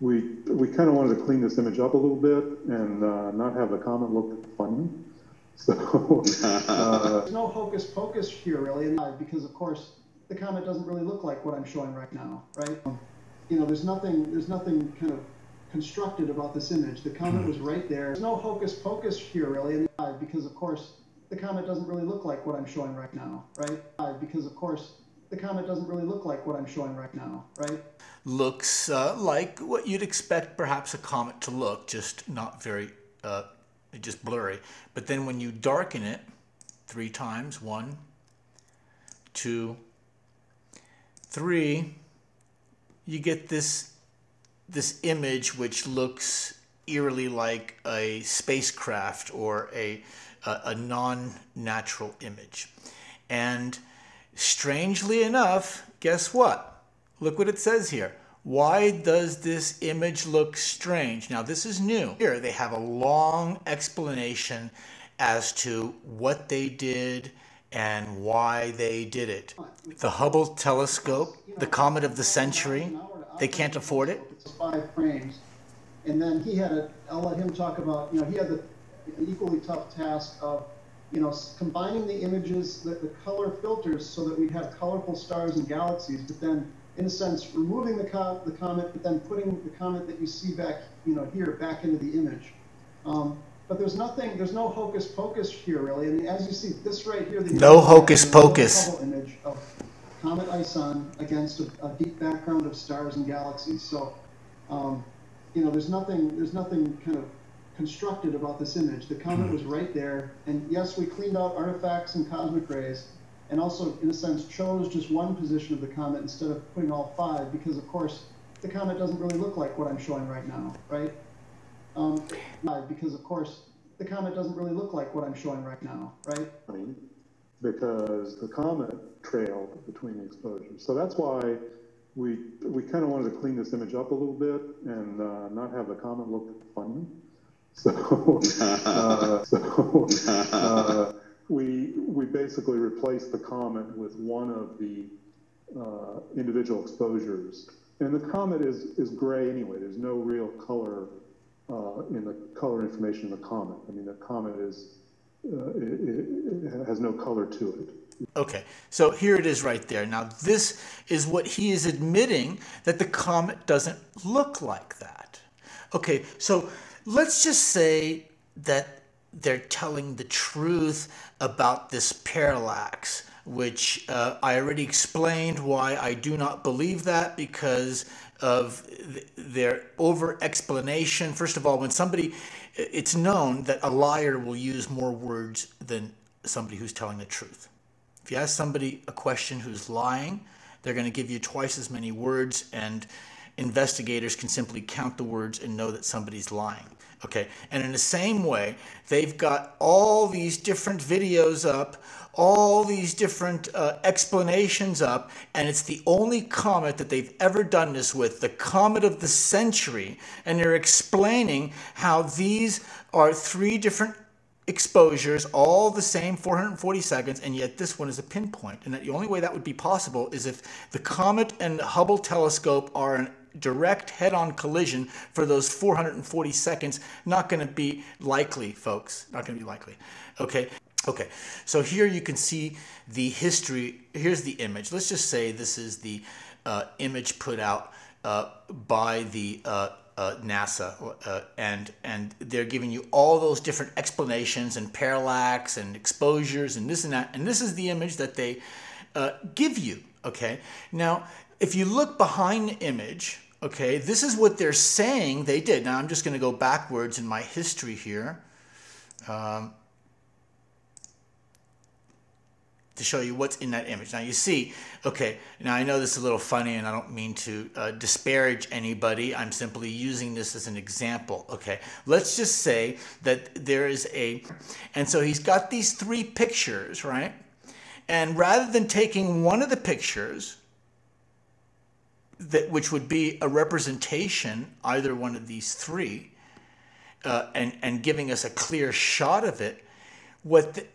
we kind of wanted to clean this image up a little bit and not have the comet look funny. So there's no hocus pocus here really, because of course the comet doesn't really look like what I'm showing right now, right? You know, there's nothing kind of constructed about this image. The comet was right there. There's no hocus pocus here really, because of course the comet doesn't really look like what I'm showing right now, right? Because of course the comet doesn't really look like what I'm showing right now, right? Looks like what you'd expect perhaps a comet to look, just not very, just blurry. But then when you darken it 3 times, 1, 2, 3, you get this image which looks eerily like a spacecraft or a non-natural image. And strangely enough, guess what? Look what it says here. Why does this image look strange? Now this is new. Here they have a long explanation as to what they did and why they did it. The Hubble telescope, the comet of the century, they can't afford it. It's 5 frames. And then he had I'll let him talk about, you know, he had the equally tough task of, you know, combining the images, the color filters so that we'd have colorful stars and galaxies, but then in a sense removing the comet, but then putting the comet that you see back, you know, here back into the image. But there's no hocus pocus here really. I mean, as you see this right here, no hocus pocus. Hubble image of Comet ISON against a deep background of stars and galaxies. So, you know, there's nothing kind of constructed about this image. The comet was right there, and yes, we cleaned out artifacts and cosmic rays, and also, in a sense, chose just one position of the comet instead of putting all 5, because of course, the comet doesn't really look like what I'm showing right now, right? Because of course, the comet doesn't really look like what I'm showing right now, right? Because the comet trailed between the exposures. So that's why we kind of wanted to clean this image up a little bit and not have the comet look funny. So, we basically replaced the comet with one of the individual exposures. And the comet is gray anyway. There's no real color in the color information in the comet. I mean, the comet it has no color to it. Okay, so here it is right there. Now this is what he is admitting, that the comet doesn't look like that. Okay, so let's just say that they're telling the truth about this parallax, which I already explained why I do not believe that, because of their over-explanation. First of all, when somebody, it's known that a liar will use more words than somebody who's telling the truth. If you ask somebody a question who's lying, they're going to give you twice as many words, and investigators can simply count the words and know that somebody's lying. Okay, and in the same way, they've got all these different videos up, all these different explanations up, and it's the only comet that they've ever done this with, the comet of the century, and they're explaining how these are 3 different exposures, all the same 440 seconds, and yet this one is a pinpoint. And that the only way that would be possible is if the comet and the Hubble telescope are in direct head-on collision for those 440 seconds. Not going to be likely, folks. Not going to be likely. Okay. Okay. So here you can see the history. Here's the image. Let's just say this is the image put out by the NASA, and they're giving you all those different explanations and parallax and exposures and this and that, and this is the image that they give you. Okay, now if you look behind the image, okay, this is what they're saying they did. Now I'm just going to go backwards in my history here to show you what's in that image. Now you see, okay, now I know this is a little funny and I don't mean to disparage anybody. I'm simply using this as an example. Okay, let's just say that there is and so he's got these 3 pictures, right? And rather than taking one of the pictures, which would be a representation, either one of these 3, and giving us a clear shot of it, what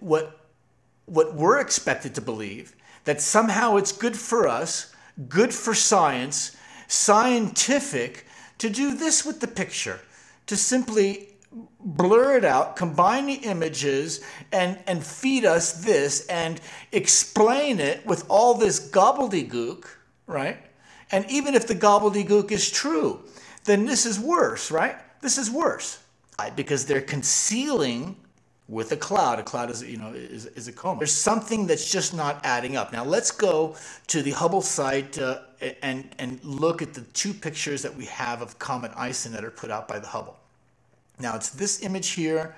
we're expected to believe, that somehow it's good for us, good for science, scientific, to do this with the picture, to simply blur it out, combine the images, and feed us this and explain it with all this gobbledygook, right? And even if the gobbledygook is true, then this is worse, right? This is worse. Because they're concealing with a cloud. A cloud is, is a coma. There's something that's just not adding up. Now let's go to the Hubble site and look at the two pictures that we have of Comet ISON that are put out by the Hubble. Now it's this image here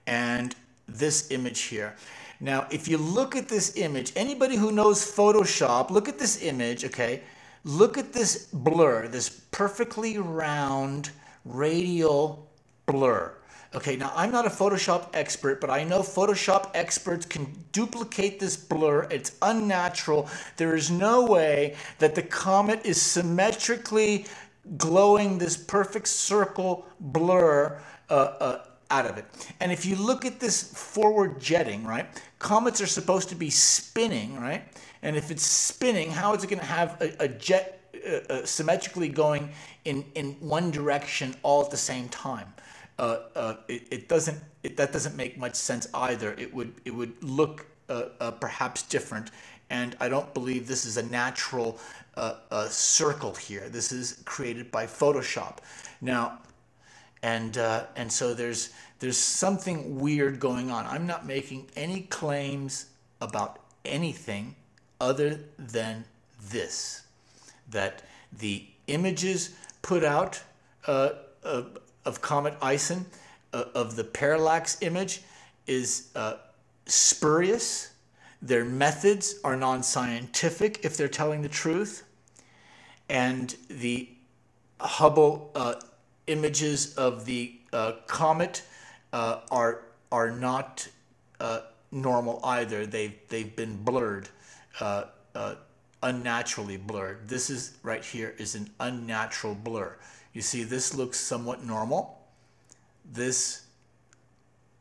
and this image here. Now if you look at this image, anybody who knows Photoshop, look at this image, okay? Look at this blur, this perfectly round radial blur. Okay, now I'm not a Photoshop expert, but I know Photoshop experts can duplicate this blur. It's unnatural. There is no way that the comet is symmetrically glowing this perfect circle blur out of it. And if you look at this forward jetting, right, comets are supposed to be spinning, right? And if it's spinning, how is it going to have a jet symmetrically going in one direction all at the same time? That doesn't make much sense either. It would look perhaps different, and I don't believe this is a natural circle here. This is created by Photoshop. Now, and so there's something weird going on. I'm not making any claims about anything other than this, that the images put out of Comet ISON, of the parallax image, is spurious. Their methods are non-scientific if they're telling the truth. And the Hubble images of the comet are not normal either. They've been blurred, unnaturally blurred. This is right here is an unnatural blur. You see, this looks somewhat normal. This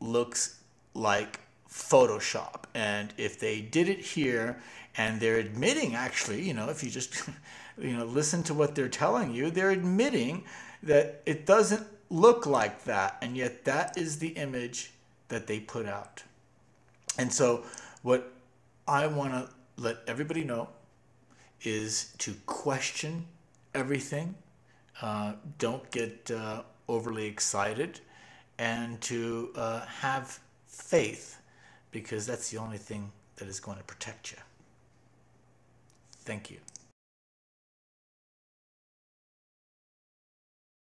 looks like Photoshop. And if they did it here, and they're admitting, actually, if you just, listen to what they're telling you, they're admitting that it doesn't look like that. And yet that is the image that they put out. And so what I want to let everybody know is to question everything. Don't get overly excited, and to have faith, because that's the only thing that is going to protect you. Thank you.